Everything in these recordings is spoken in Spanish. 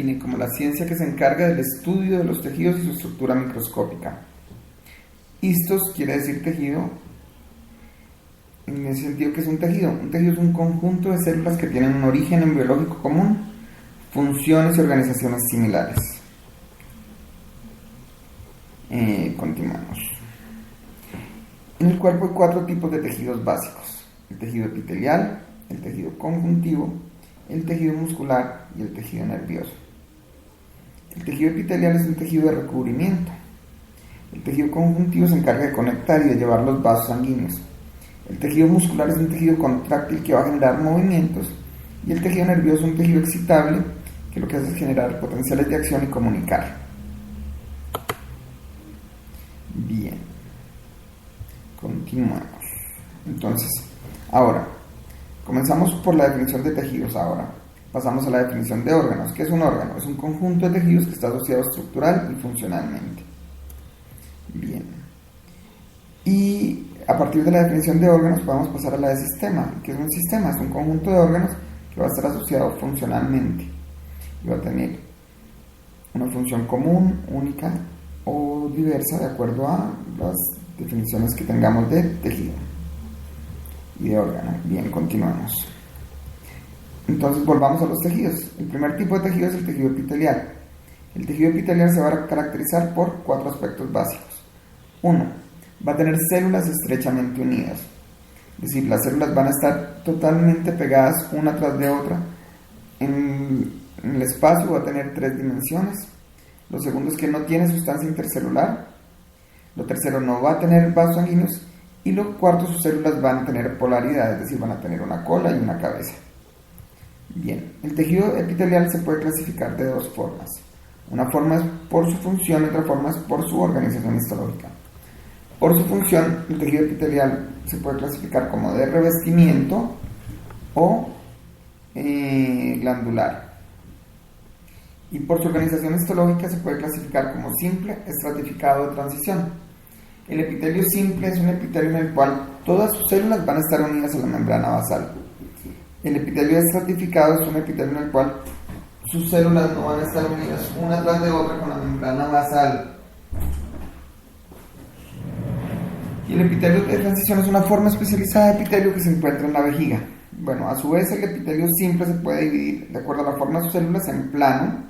define como la ciencia que se encarga del estudio de los tejidos y su estructura microscópica. Histos quiere decir tejido, en el sentido que es un tejido. Un tejido es un conjunto de células que tienen un origen embriológico común, funciones y organizaciones similares. Continuamos. En el cuerpo hay 4 tipos de tejidos básicos: el tejido epitelial, el tejido conjuntivo, el tejido muscular y el tejido nervioso. El tejido epitelial es un tejido de recubrimiento. El tejido conjuntivo se encarga de conectar y de llevar los vasos sanguíneos. El tejido muscular es un tejido contráctil que va a generar movimientos, y el tejido nervioso es un tejido excitable que lo que hace es generar potenciales de acción y comunicar. Bien, continuamos. Entonces, ahora, comenzamos por la definición de tejidos. Ahora pasamos a la definición de órganos. ¿Qué es un órgano? Es un conjunto de tejidos que está asociado estructural y funcionalmente. Bien. Y a partir de la definición de órganos podemos pasar a la de sistema. ¿Qué es un sistema? Es un conjunto de órganos que va a estar asociado funcionalmente y va a tener una función común, única o diversa de acuerdo a las definiciones que tengamos de tejido y de órgano. Bien, continuamos. Entonces volvamos a los tejidos. El primer tipo de tejido es el tejido epitelial. El tejido epitelial se va a caracterizar por 4 aspectos básicos. 1. Va a tener células estrechamente unidas. Es decir, las células van a estar totalmente pegadas una tras de otra. En el espacio va a tener 3 dimensiones. Lo segundo es que no tiene sustancia intercelular. Lo tercero, no va a tener vasos sanguíneos. Y lo cuarto, sus células van a tener polaridad, es decir, van a tener una cola y una cabeza. Bien, el tejido epitelial se puede clasificar de 2 formas. Una forma es por su función y otra forma es por su organización histológica. Por su función, el tejido epitelial se puede clasificar como de revestimiento o glandular. Y por su organización histológica se puede clasificar como simple, estratificado de transición. El epitelio simple es un epitelio en el cual todas sus células van a estar unidas a la membrana basal. El epitelio estratificado es un epitelio en el cual sus células no van a estar unidas una tras de otra con la membrana basal. Y el epitelio de transición es una forma especializada de epitelio que se encuentra en la vejiga. Bueno, a su vez el epitelio simple se puede dividir, de acuerdo a la forma de sus células, en plano,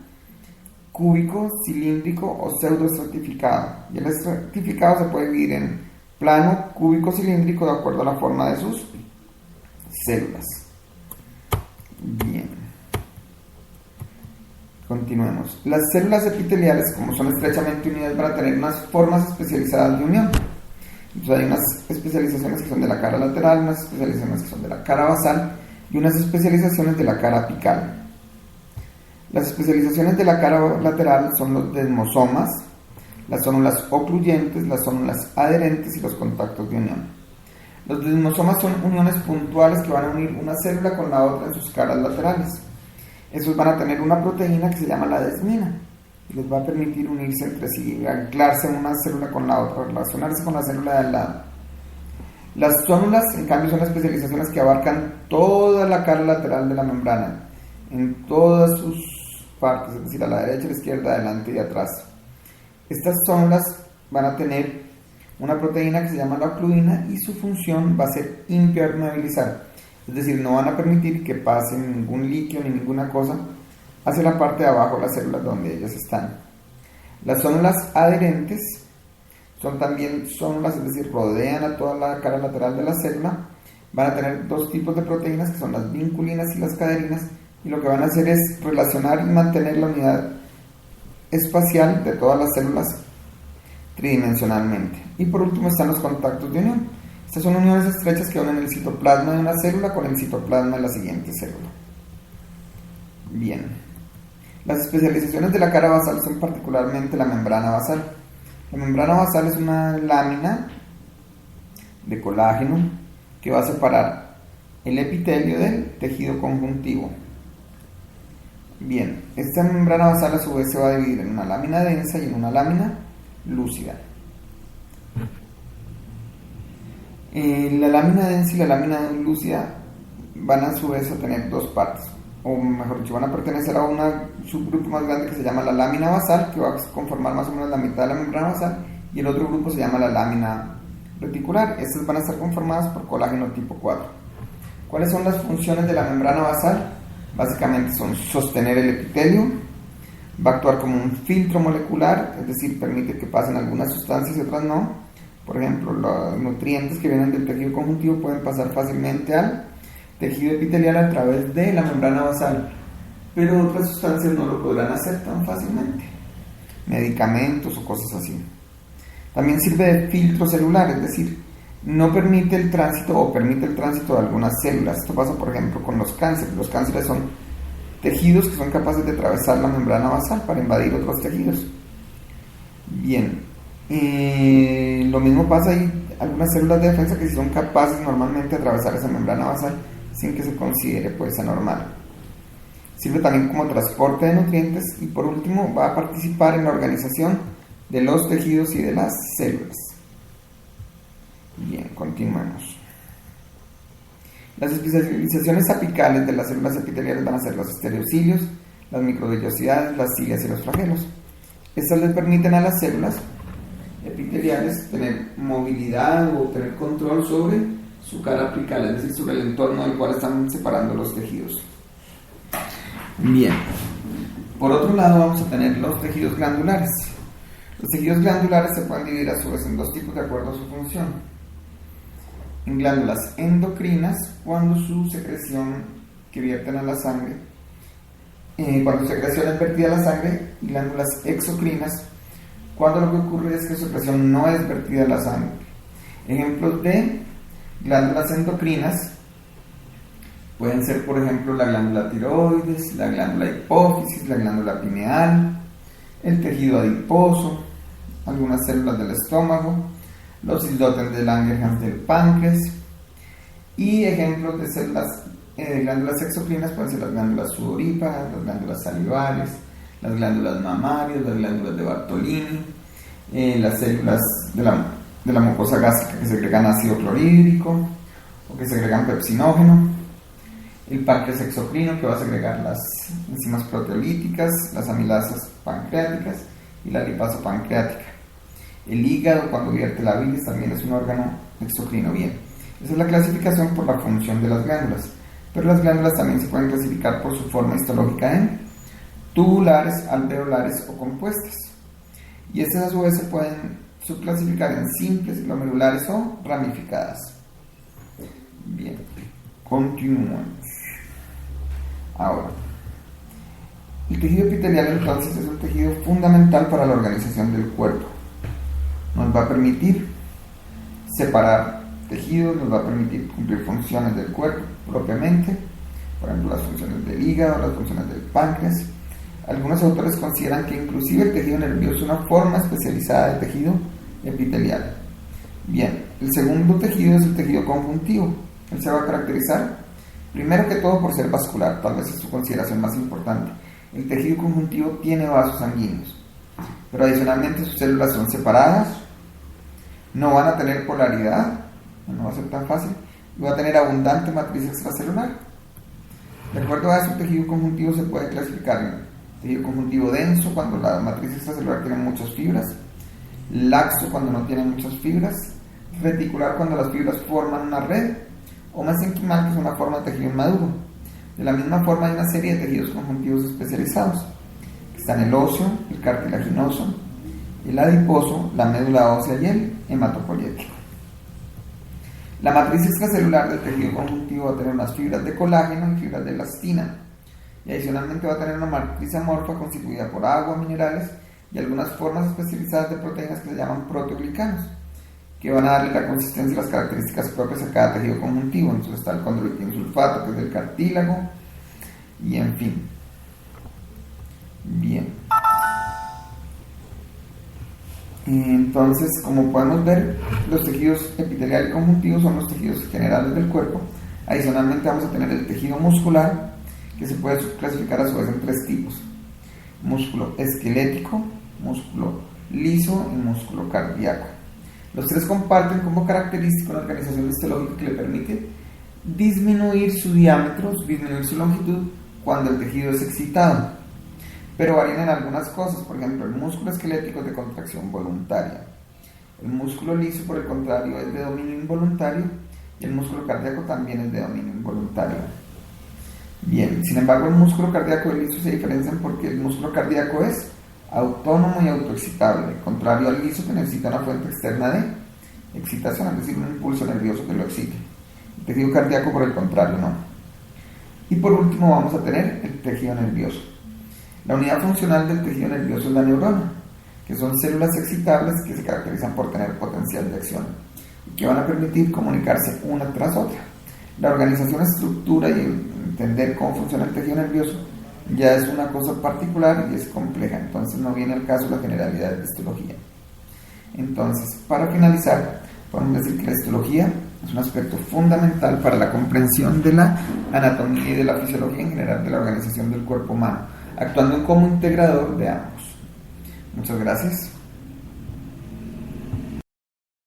cúbico, cilíndrico o pseudoestratificado. Y el estratificado se puede dividir en plano, cúbico, cilíndrico, de acuerdo a la forma de sus células. Bien. Continuemos. Las células epiteliales, como son estrechamente unidas, van a tener unas formas especializadas de unión. Entonces hay unas especializaciones que son de la cara lateral, unas especializaciones que son de la cara basal y unas especializaciones de la cara apical. Las especializaciones de la cara lateral son los desmosomas, las células ocluyentes, las células adherentes y los contactos de unión. Los desmosomas son uniones puntuales que van a unir una célula con la otra en sus caras laterales. Esos van a tener una proteína que se llama la desmina y les va a permitir unirse entre sí, anclarse una célula con la otra, relacionarse con la célula de al lado. Las zónulas, en cambio, son especializaciones que abarcan toda la cara lateral de la membrana, en todas sus partes, es decir, a la derecha, a la izquierda, adelante y atrás. Estas zónulas van a tener una proteína que se llama la ocluina y su función va a ser impermeabilizar, es decir, no van a permitir que pase ningún líquido ni ninguna cosa hacia la parte de abajo de las células donde ellas están. Las células adherentes son también células, es decir, rodean a toda la cara lateral de la célula. Van a tener 2 tipos de proteínas que son las vinculinas y las caderinas, y lo que van a hacer es relacionar y mantener la unidad espacial de todas las células tridimensionalmente. Y por último están los contactos de unión. Estas son uniones estrechas que unen el citoplasma de una célula con el citoplasma de la siguiente célula. Bien. Las especializaciones de la cara basal son particularmente la membrana basal. La membrana basal es una lámina de colágeno que va a separar el epitelio del tejido conjuntivo. Bien, esta membrana basal a su vez se va a dividir en una lámina densa y en una lámina lúcida. La lámina densa y la lámina lúcida van a su vez a tener 2 partes. o mejor dicho, van a pertenecer a un subgrupo más grande que se llama la lámina basal, que va a conformar más o menos la mitad de la membrana basal, y el otro grupo se llama la lámina reticular. Estas van a estar conformadas por colágeno tipo 4. ¿Cuáles son las funciones de la membrana basal? Básicamente son sostener el epitelio, va a actuar como un filtro molecular, es decir, permite que pasen algunas sustancias y otras no. Por ejemplo, los nutrientes que vienen del tejido conjuntivo pueden pasar fácilmente al tejido epitelial a través de la membrana basal, pero otras sustancias no lo podrán hacer tan fácilmente, medicamentos o cosas así. También sirve de filtro celular, es decir, no permite el tránsito o permite el tránsito de algunas células. Esto pasa, por ejemplo, con los cánceres. Los cánceres son tejidos que son capaces de atravesar la membrana basal para invadir otros tejidos. Bien, lo mismo pasa ahí, algunas células de defensa que sí son capaces normalmente de atravesar esa membrana basal sin que se considere pues anormal. Sirve también como transporte de nutrientes y por último va a participar en la organización de los tejidos y de las células. Bien, continuemos. Las especializaciones apicales de las células epiteliales van a ser los estereocilios, las microvellosidades, las cilias y los flagelos. Estas les permiten a las células epiteliales tener movilidad o tener control sobre su cara apical, es decir, sobre el entorno del cual están separando los tejidos. Bien, por otro lado vamos a tener los tejidos glandulares. Los tejidos glandulares se pueden dividir a su vez en dos tipos de acuerdo a su función. En glándulas endocrinas, cuando su secreción que vierten a la sangre, cuando su secreción es vertida a la sangre, y glándulas exocrinas, cuando lo que ocurre es que su secreción no es vertida a la sangre. Ejemplos de glándulas endocrinas pueden ser, por ejemplo, la glándula tiroides, la glándula hipófisis, la glándula pineal, el tejido adiposo, algunas células del estómago, los islotes de Langerhans del páncreas, y ejemplos de células glándulas exocrinas pueden ser las glándulas sudoríparas, las glándulas salivales, las glándulas mamarias, las glándulas de Bartolini, las células de la mucosa gástrica que segregan ácido clorhídrico o que segregan pepsinógeno, el páncreas exocrino que va a segregar las enzimas proteolíticas, las amilasas pancreáticas y la lipasa pancreática. El hígado, cuando vierte la bilis, también es un órgano exocrino. Bien, esa es la clasificación por la función de las glándulas, pero las glándulas también se pueden clasificar por su forma histológica en tubulares, alveolares o compuestas, y estas a su vez se pueden subclasificar en simples, glomerulares o ramificadas. Bien, continuamos. Ahora, el tejido epitelial entonces es un tejido fundamental para la organización del cuerpo. Nos va a permitir separar tejidos, nos va a permitir cumplir funciones del cuerpo propiamente, por ejemplo las funciones del hígado, las funciones del páncreas. Algunos autores consideran que inclusive el tejido nervioso es una forma especializada de tejido epitelial. Bien, el segundo tejido es el tejido conjuntivo. Él se va a caracterizar primero que todo por ser vascular, tal vez es su consideración más importante. El tejido conjuntivo tiene vasos sanguíneos, pero adicionalmente sus células son separadas, no van a tener polaridad, no va a ser tan fácil, y va a tener abundante matriz extracelular. De acuerdo a eso, el tejido conjuntivo se puede clasificar en tejido conjuntivo denso, cuando la matriz extracelular tiene muchas fibras, laxo, cuando no tiene muchas fibras, reticular, cuando las fibras forman una red, o mesenquimal, que es una forma de tejido inmaduro. De la misma forma hay una serie de tejidos conjuntivos especializados, que están el óseo, el cartilaginoso, el adiposo, la médula ósea y el hematopoyético. La matriz extracelular del tejido conjuntivo va a tener unas fibras de colágeno y fibras de elastina, y adicionalmente va a tener una matriz amorfa constituida por agua, minerales y algunas formas especializadas de proteínas que se llaman proteoglicanos, que van a darle la consistencia y las características propias a cada tejido conjuntivo. Entonces está el condroitin sulfato, que es del cartílago, y en fin. Bien. Entonces, como podemos ver, los tejidos epiteliales y conjuntivos son los tejidos generales del cuerpo. Adicionalmente vamos a tener el tejido muscular, que se puede subclasificar a su vez en tres tipos: músculo esquelético, músculo liso y músculo cardíaco. Los tres comparten como característica una organización histológica que le permite disminuir su diámetro, disminuir su longitud cuando el tejido es excitado, pero varían en algunas cosas. Por ejemplo, el músculo esquelético es de contracción voluntaria, el músculo liso, por el contrario, es de dominio involuntario, y el músculo cardíaco también es de dominio involuntario. Bien, sin embargo, el músculo cardíaco y el liso se diferencian porque el músculo cardíaco es autónomo y autoexcitable, contrario al liso, que necesita una fuente externa de excitación, es decir, un impulso nervioso que lo excite. El tejido cardíaco, por el contrario, no. Y por último vamos a tener el tejido nervioso. La unidad funcional del tejido nervioso es la neurona, que son células excitables que se caracterizan por tener potencial de acción y que van a permitir comunicarse una tras otra. La organización, estructura y entender cómo funciona el tejido nervioso ya es una cosa particular y es compleja, entonces no viene al caso la generalidad de la histología. Entonces, para finalizar, podemos decir que la histología es un aspecto fundamental para la comprensión de la anatomía y de la fisiología en general de la organización del cuerpo humano, actuando como integrador de ambos. Muchas gracias.